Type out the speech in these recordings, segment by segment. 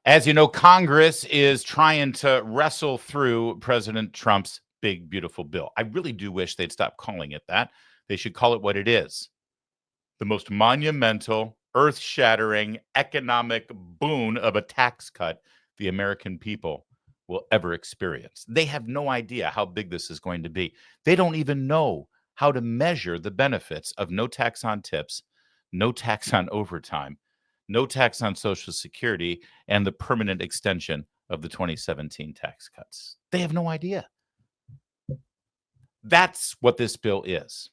As you know, Congress is trying to wrestle through President Trump's big, beautiful bill. I really do wish they'd stop calling it that. They should call it what it is: the most monumental, earth-shattering economic boon of a tax cut the American people will ever experience. They have no idea how big this is going to be. They don't even know how to measure the benefits of no tax on tips, no tax on overtime, no tax on Social Security, and the permanent extension of the 2017 tax cuts. They have no idea. That's what this bill is.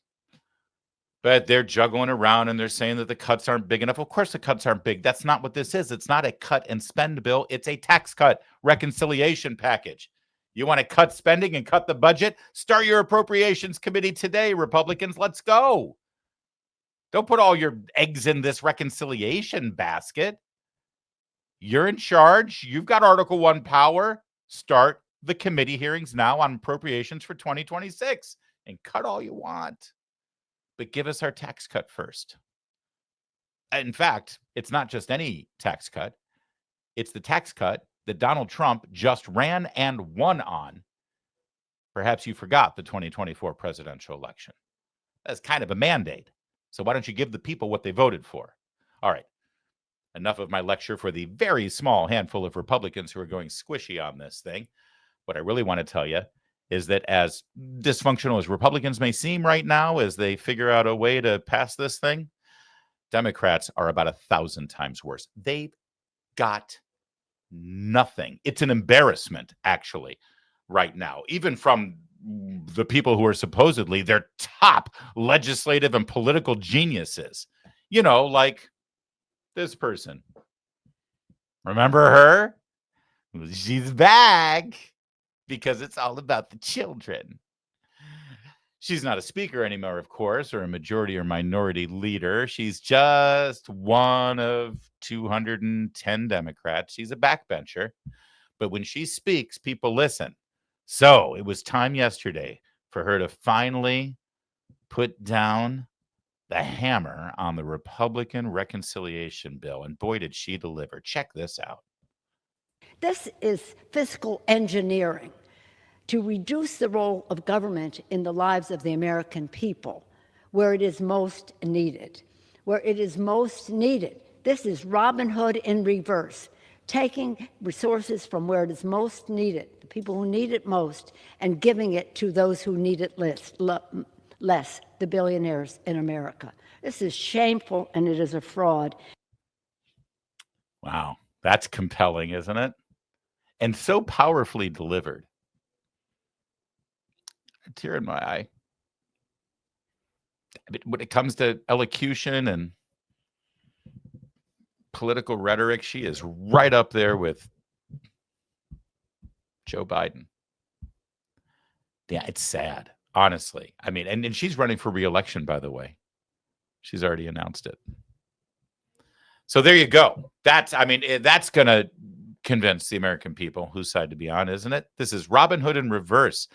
But they're juggling around and they're saying that the cuts aren't big enough. Of course, the cuts aren't big. That's not what this is. It's not a cut and spend bill. It's a tax cut reconciliation package. You want to cut spending and cut the budget? Start your appropriations committee today, Republicans. Let's go. Don't put all your eggs in this reconciliation basket. You're in charge. You've got Article 1 power. Start the committee hearings now on appropriations for 2026 and cut all you want. But give us our tax cut first. In fact, it's not just any tax cut. It's the tax cut that Donald Trump just ran and won on. Perhaps you forgot the 2024 presidential election. That's kind of a mandate. So why don't you give the people what they voted for? All right. Enough of my lecture for the very small handful of Republicans who are going squishy on this thing. What I really want to tell you is that as dysfunctional as Republicans may seem right now, as they figure out a way to pass this thing, Democrats are about 1,000 times worse. They've got nothing. It's an embarrassment, actually, right now, even from the people who are supposedly their top legislative and political geniuses. You know, like this person. Remember her? She's back because it's all about the children. She's not a speaker anymore, of course, or a majority or minority leader. She's just one of 210 Democrats. She's a backbencher. But when she speaks, people listen. So it was time yesterday for her to finally put down the hammer on the Republican reconciliation bill. And boy, did she deliver. Check this out. This is fiscal engineering to reduce the role of government in the lives of the American people where it is most needed. Where it is most needed. This is Robin Hood in reverse, taking resources from where it is most needed, the people who need it most, and giving it to those who need it less, the billionaires in America. This is shameful, and it is a fraud. Wow, that's compelling, isn't it? And so powerfully delivered. A tear in my eye. When it comes to elocution and political rhetoric, she is right up there with Joe Biden. Yeah, it's sad, honestly. I mean, and she's running for re-election, by the way. She's already announced it. So there you go. That's going to convince the American people whose side to be on, isn't it? This is Robin Hood in reverse.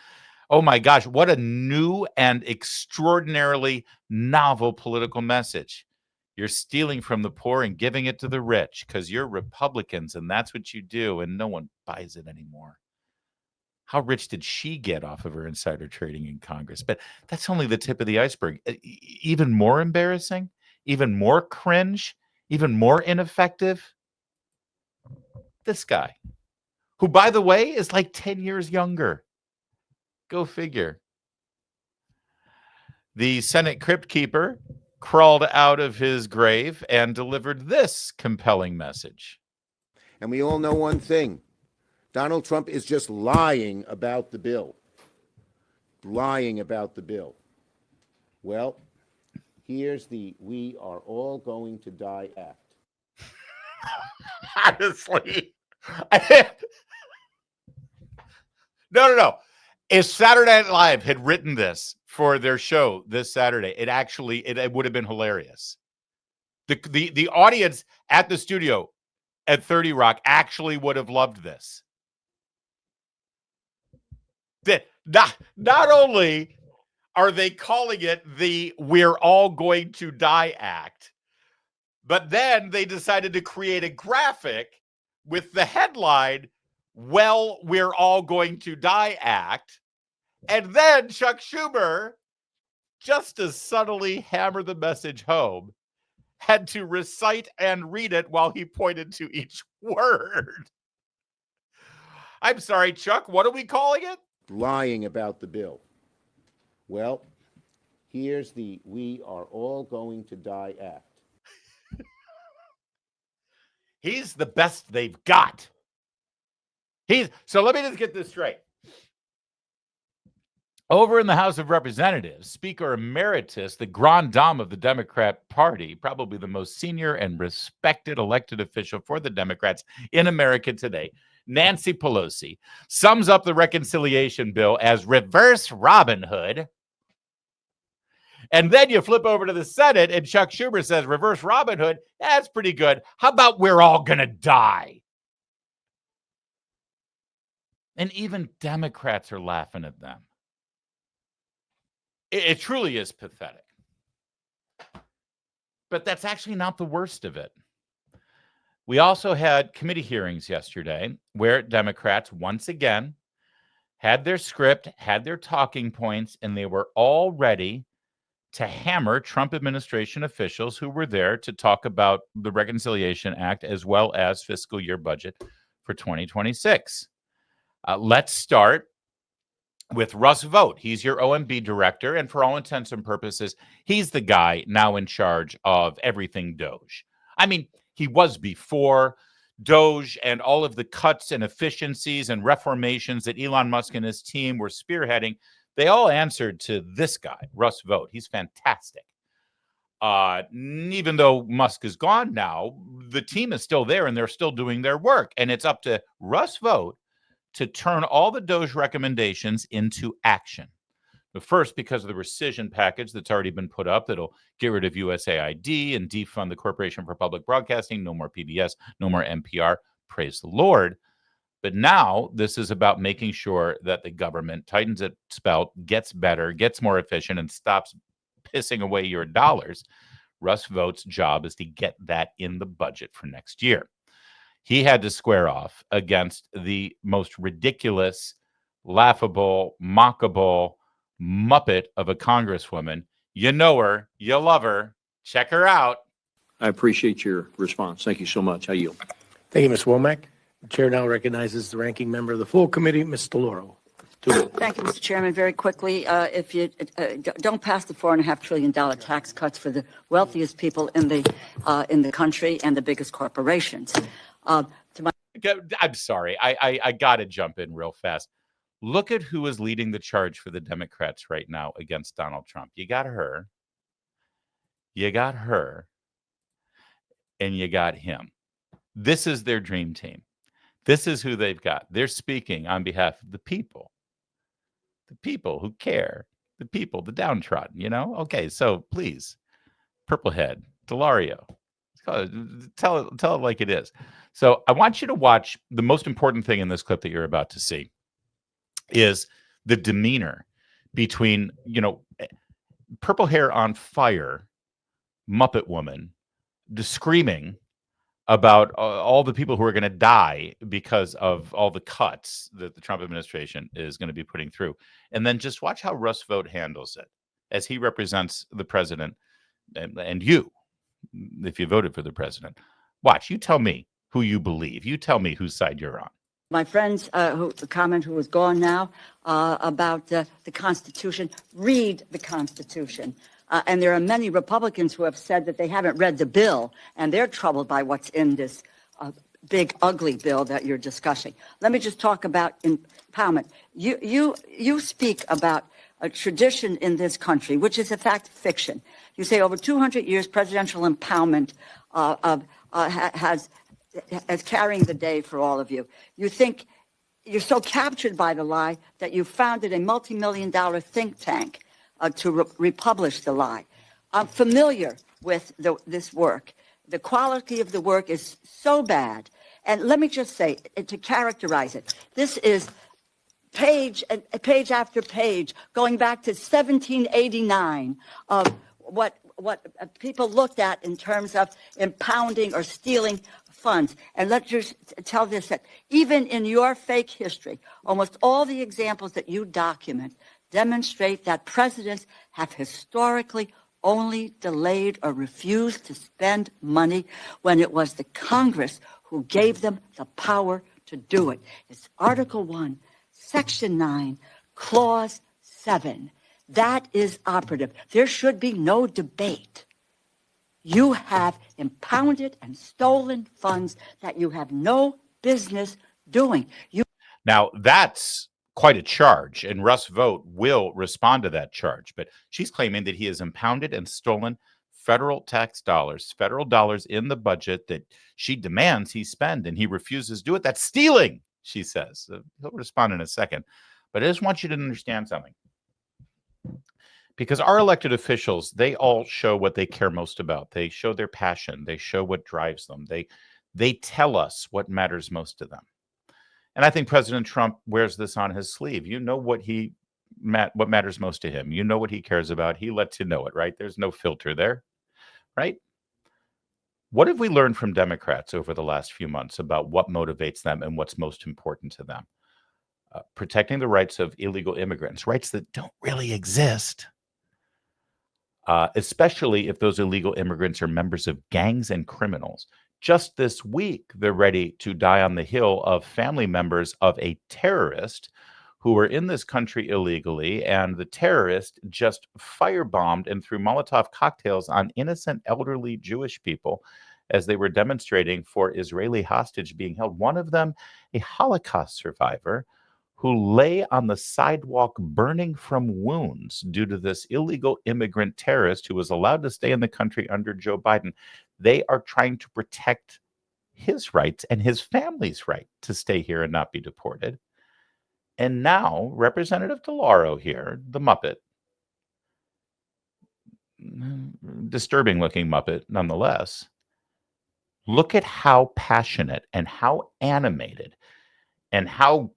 Oh my gosh, what a new and extraordinarily novel political message. You're stealing from the poor and giving it to the rich because you're Republicans and that's what you do, and no one buys it anymore. How rich did she get off of her insider trading in Congress? But that's only the tip of the iceberg. Even more embarrassing, even more cringe, even more ineffective. This guy, who, by the way, is like 10 years younger. Go figure. The Senate Crypt Keeper crawled out of his grave and delivered this compelling message. And we all know one thing. Donald Trump is just lying about the bill. Lying about the bill. Well, here's the "We Are All Going to Die" act. Honestly. No. If Saturday Night Live had written this for their show this Saturday, it would have been hilarious. The audience at the studio at 30 Rock actually would have loved this. Not only are they calling it the "We're All Going to Die" act, but then they decided to create a graphic with the headline, "Well, We're All Going to Die Act." And then Chuck Schumer, just to subtly hammer the message home, had to recite and read it while he pointed to each word. I'm sorry, Chuck, what are we calling it? Lying about the bill. Well, here's the "We Are All Going to Die" Act. He's the best they've got. So let me just get this straight. Over in the House of Representatives, Speaker Emeritus, the grand dame of the Democrat Party, probably the most senior and respected elected official for the Democrats in America today, Nancy Pelosi, sums up the reconciliation bill as reverse Robin Hood. And then you flip over to the Senate and Chuck Schumer says reverse Robin Hood. That's pretty good. How about we're all going to die? And even Democrats are laughing at them. It truly is pathetic. But that's actually not the worst of it. We also had committee hearings yesterday where Democrats once again had their script, had their talking points, and they were all ready to hammer Trump administration officials who were there to talk about the Reconciliation Act as well as fiscal year budget for 2026. Let's start with Russ Vought. He's your OMB director, and for all intents and purposes, he's the guy now in charge of everything Doge. I mean, he was before Doge, and all of the cuts and efficiencies and reformations that Elon Musk and his team were spearheading, they all answered to this guy, Russ Vought. He's fantastic. Even though Musk is gone now, the team is still there, and they're still doing their work, and it's up to Russ Vought to turn all the Doge recommendations into action. But first, because of the rescission package that's already been put up, that'll get rid of USAID and defund the Corporation for Public Broadcasting, no more PBS, no more NPR, praise the Lord. But now this is about making sure that the government tightens its belt, gets better, gets more efficient, and stops pissing away your dollars. Russ Vought's job is to get that in the budget for next year. He had to square off against the most ridiculous, laughable, mockable muppet of a congresswoman. You know her, you love her, check her out. I appreciate your response. Thank you so much. I yield. Thank you, Ms. Womack. The chair now recognizes the ranking member of the full committee, Ms. DeLauro. Thank you, Mr. Chairman. Very quickly, if you don't pass the $4.5 trillion tax cuts for the wealthiest people in the country and the biggest corporations. I'm sorry. I got to jump in real fast. Look at who is leading the charge for the Democrats right now against Donald Trump. You got her. You got her. And you got him. This is their dream team. This is who they've got. They're speaking on behalf of the people. The people who care. The people, the downtrodden, you know? Okay, so please, Purplehead, Delario, tell it like it is. So I want you to watch the most important thing in this clip that you're about to see is the demeanor between, purple hair on fire, Muppet woman, screaming about all the people who are going to die because of all the cuts that the Trump administration is going to be putting through. And then just watch how Russ Vought handles it as he represents the president and you, if you voted for the president. Watch, you tell me who you believe. You tell me whose side you're on. My friend's comment, who is gone now, about the Constitution. Read the Constitution. And there are many Republicans who have said that they haven't read the bill, and they're troubled by what's in this big, ugly bill that you're discussing. Let me just talk about empowerment. You speak about a tradition in this country, which is in fact fiction. You say over 200 years, presidential empowerment has carrying the day for all of you. You think you're so captured by the lie that you founded a multi-million-dollar think tank to republish the lie. I'm familiar with this work. The quality of the work is so bad. And let me just say, to characterize it, this is page after page, going back to 1789, of what people looked at in terms of impounding or stealing funds. And let's just tell this, that even in your fake history, almost all the examples that you document demonstrate that presidents have historically only delayed or refused to spend money when it was the Congress who gave them the power to do it. It's Article 1, Section 9, Clause 7. That is operative. There should be no debate. You have impounded and stolen funds that you have no business doing. Now, that's quite a charge, and Russ Vought will respond to that charge. But she's claiming that he has impounded and stolen federal tax dollars, federal dollars in the budget that she demands he spend, and he refuses to do it. That's stealing, she says. He'll respond in a second. But I just want you to understand something. Because our elected officials, they all show what they care most about. They show their passion. They show what drives them. They tell us what matters most to them. And I think President Trump wears this on his sleeve. You know what matters most to him. You know what he cares about. He lets you know it, right? There's no filter there, right? What have we learned from Democrats over the last few months about what motivates them and what's most important to them? Protecting the rights of illegal immigrants, rights that don't really exist, especially if those illegal immigrants are members of gangs and criminals. Just this week, they're ready to die on the hill of family members of a terrorist who were in this country illegally, and the terrorist just firebombed and threw Molotov cocktails on innocent elderly Jewish people as they were demonstrating for Israeli hostage being held. One of them, a Holocaust survivor, who lay on the sidewalk burning from wounds due to this illegal immigrant terrorist who was allowed to stay in the country under Joe Biden. They are trying to protect his rights and his family's right to stay here and not be deported. And now Representative DeLauro here, the Muppet, disturbing looking Muppet nonetheless, look at how passionate and how animated and how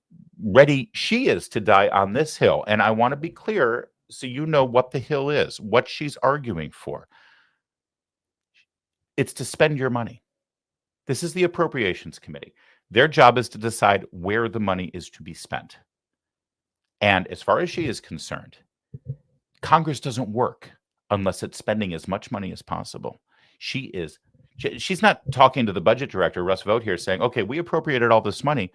ready she is to die on this hill. And I want to be clear so you know what the hill is, what she's arguing for. It's to spend your money. This is the Appropriations Committee. Their job is to decide where the money is to be spent. And as far as she is concerned, Congress doesn't work unless it's spending as much money as possible. She's not talking to the budget director, Russ Vought, here saying, okay, we appropriated all this money,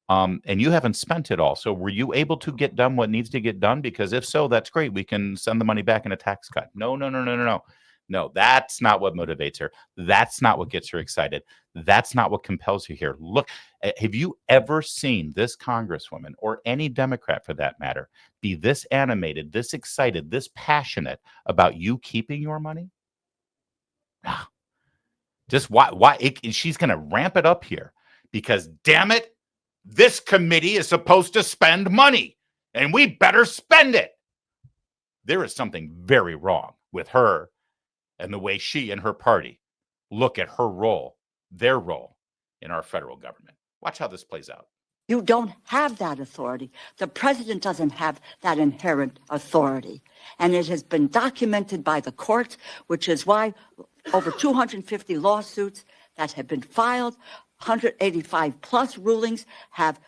and you haven't spent it all. So were you able to get done what needs to get done? Because if so, that's great. We can send the money back in a tax cut. No. No, that's not what motivates her. That's not what gets her excited. That's not what compels her here. Look, have you ever seen this Congresswoman, or any Democrat for that matter, be this animated, this excited, this passionate about you keeping your money? Just why she's going to ramp it up here because, damn it, this committee is supposed to spend money and we better spend it. There is something very wrong with her and the way she and her party look at her role, their role in our federal government. Watch how this plays out. You don't have that authority. The president doesn't have that inherent authority. And it has been documented by the courts, which is why over 250 lawsuits that have been filed, 185 plus rulings have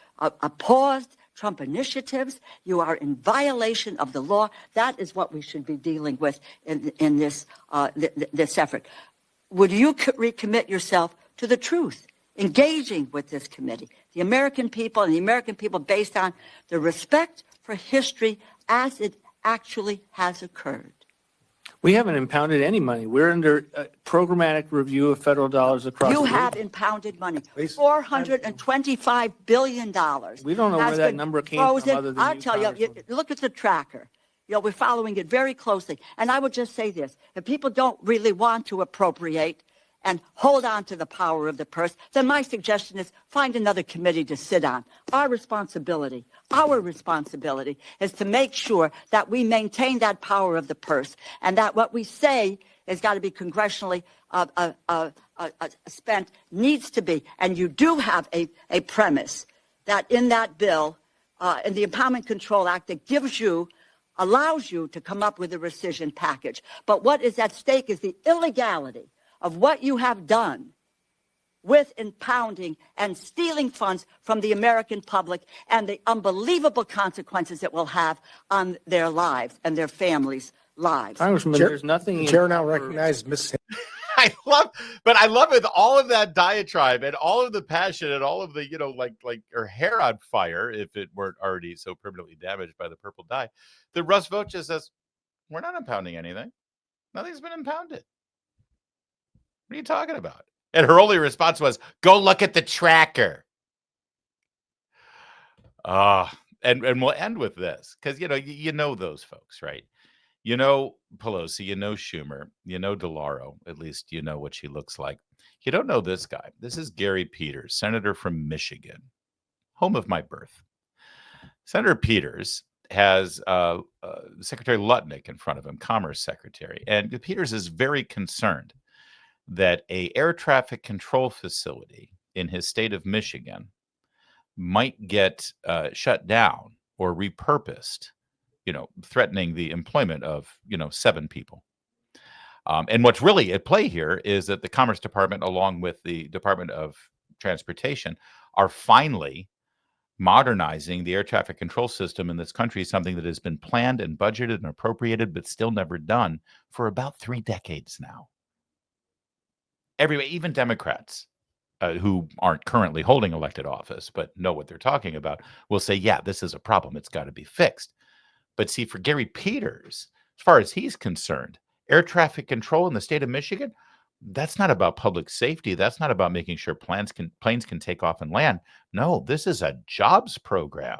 paused Trump initiatives. You are in violation of the law. That is what we should be dealing with in this effort. Would you recommit yourself to the truth, engaging with this committee, the American people, and the American people based on the respect for history as it actually has occurred? We haven't impounded any money. We're under programmatic review of federal dollars across the You board. have impounded money, $425 billion. We don't know where that number came from other than I'll tell you, look at the tracker. You know, we're following it very closely. And I would just say this, if people don't really want to appropriate and hold on to the power of the purse, then my suggestion is find another committee to sit on. Our responsibility is to make sure that we maintain that power of the purse, and that what we say has got to be congressionally spent needs to be. And you do have a premise that in that bill, in the Empowerment Control Act, that allows you to come up with a rescission package. But what is at stake is the illegality of what you have done with impounding and stealing funds from the American public and the unbelievable consequences it will have on their lives and their families' lives. Congressman, there's nothing. The chair now recognizes Ms. I love with all of that diatribe and all of the passion and all of the, like her hair on fire, if it weren't already so permanently damaged by the purple dye, that Russ Vought just says, we're not impounding anything. Nothing's been impounded. What are you talking about? And her only response was, go look at the tracker. And we'll end with this, because, you know those folks, right? You know Pelosi, you know Schumer, you know DeLauro, at least you know what she looks like. You don't know this guy. This is Gary Peters, senator from Michigan, home of my birth. Senator Peters has Secretary Lutnick in front of him, Commerce Secretary. And Peters is very concerned that a air traffic control facility in his state of Michigan might get shut down or repurposed, threatening the employment of, 7 people. And what's really at play here is that the Commerce Department, along with the Department of Transportation, are finally modernizing the air traffic control system in this country, something that has been planned and budgeted and appropriated, but still never done for about 3 decades now. Everybody, even Democrats who aren't currently holding elected office, but know what they're talking about, will say, yeah, this is a problem. It's got to be fixed. But see, for Gary Peters, as far as he's concerned, air traffic control in the state of Michigan, that's not about public safety. That's not about making sure planes can take off and land. No, this is a jobs program.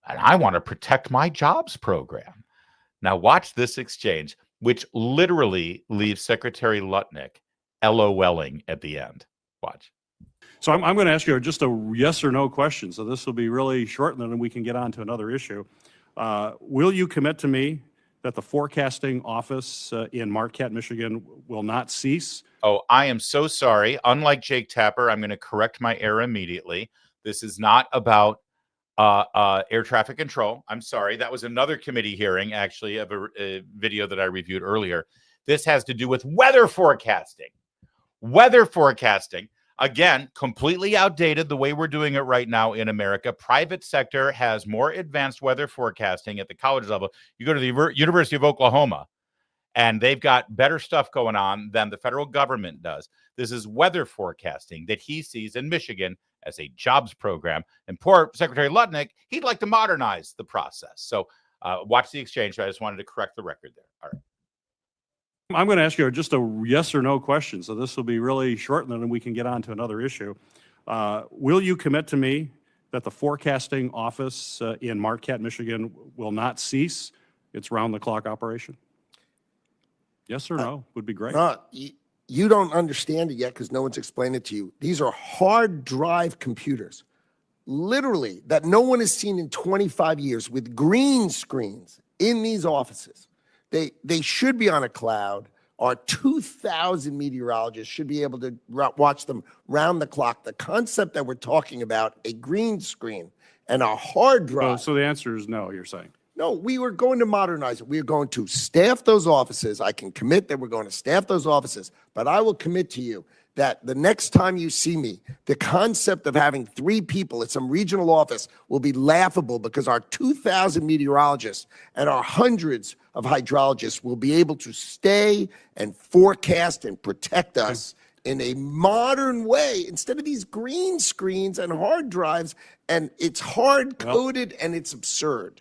And I want to protect my jobs program. Now watch this exchange, which literally leaves Secretary Lutnick LOLing at the end. Watch. So I'm going to ask you just a yes or no question. So this will be really short, and then we can get on to another issue. Will you commit to me that the forecasting office in Marquette, Michigan will not cease? Oh, I am so sorry. Unlike Jake Tapper, I'm going to correct my error immediately. This is not about air traffic control. I'm sorry. That was another committee hearing, actually, of a video that I reviewed earlier. This has to do with weather forecasting. Weather forecasting. Again, completely outdated the way we're doing it right now in America. Private sector has more advanced weather forecasting at the college level. You go to the University of Oklahoma, and they've got better stuff going on than the federal government does. This is weather forecasting that he sees in Michigan as a jobs program. And poor Secretary Lutnick, he'd like to modernize the process. So watch the exchange. I just wanted to correct the record there. All right. I'm going to ask you just a yes or no question. So this will be really short, and then we can get on to another issue. Will you commit to me that the forecasting office in Marquette, Michigan will not cease its round-the-clock operation? Yes or no would be great. You don't understand it yet because no one's explained it to you. These are hard drive computers, literally, that no one has seen in 25 years, with green screens in these offices. They should be on a cloud. Our 2,000 meteorologists should be able to watch them round the clock. The concept that we're talking about, a green screen and a hard drive. So the answer is no, you're saying? No, we were going to modernize it. We are going to staff those offices. I can commit that we're going to staff those offices, but I will commit to you that the next time you see me, the concept of having 3 people at some regional office will be laughable, because our 2,000 meteorologists and our hundreds of hydrologists will be able to stay and forecast and protect us in a modern way instead of these green screens and hard drives, and it's hard-coded and it's absurd.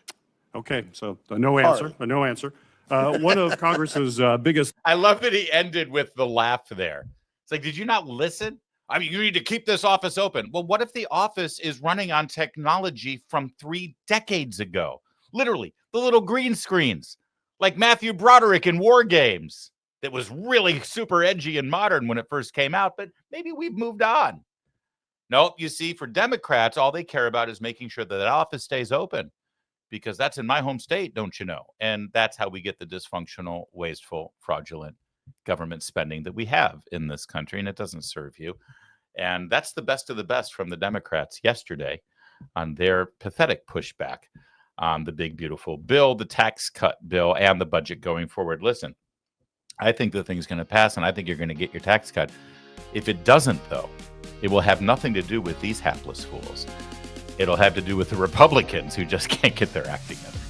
Okay, so a no answer, a no answer. One of Congress's biggest... I love that he ended with the laugh there. It's like, did you not listen? I mean, you need to keep this office open. Well, what if the office is running on technology from 3 decades ago? Literally, the little green screens, like Matthew Broderick in War Games, that was really super edgy and modern when it first came out, but maybe we've moved on. Nope, you see, for Democrats, all they care about is making sure that office stays open, because that's in my home state, don't you know? And that's how we get the dysfunctional, wasteful, fraudulent government spending that we have in this country, and it doesn't serve you. And that's the best of the best from the Democrats yesterday on their pathetic pushback on the big, beautiful bill, the tax cut bill, and the budget going forward. Listen, I think the thing's going to pass, and I think you're going to get your tax cut. If it doesn't, though, it will have nothing to do with these hapless fools. It'll have to do with the Republicans who just can't get their acting together.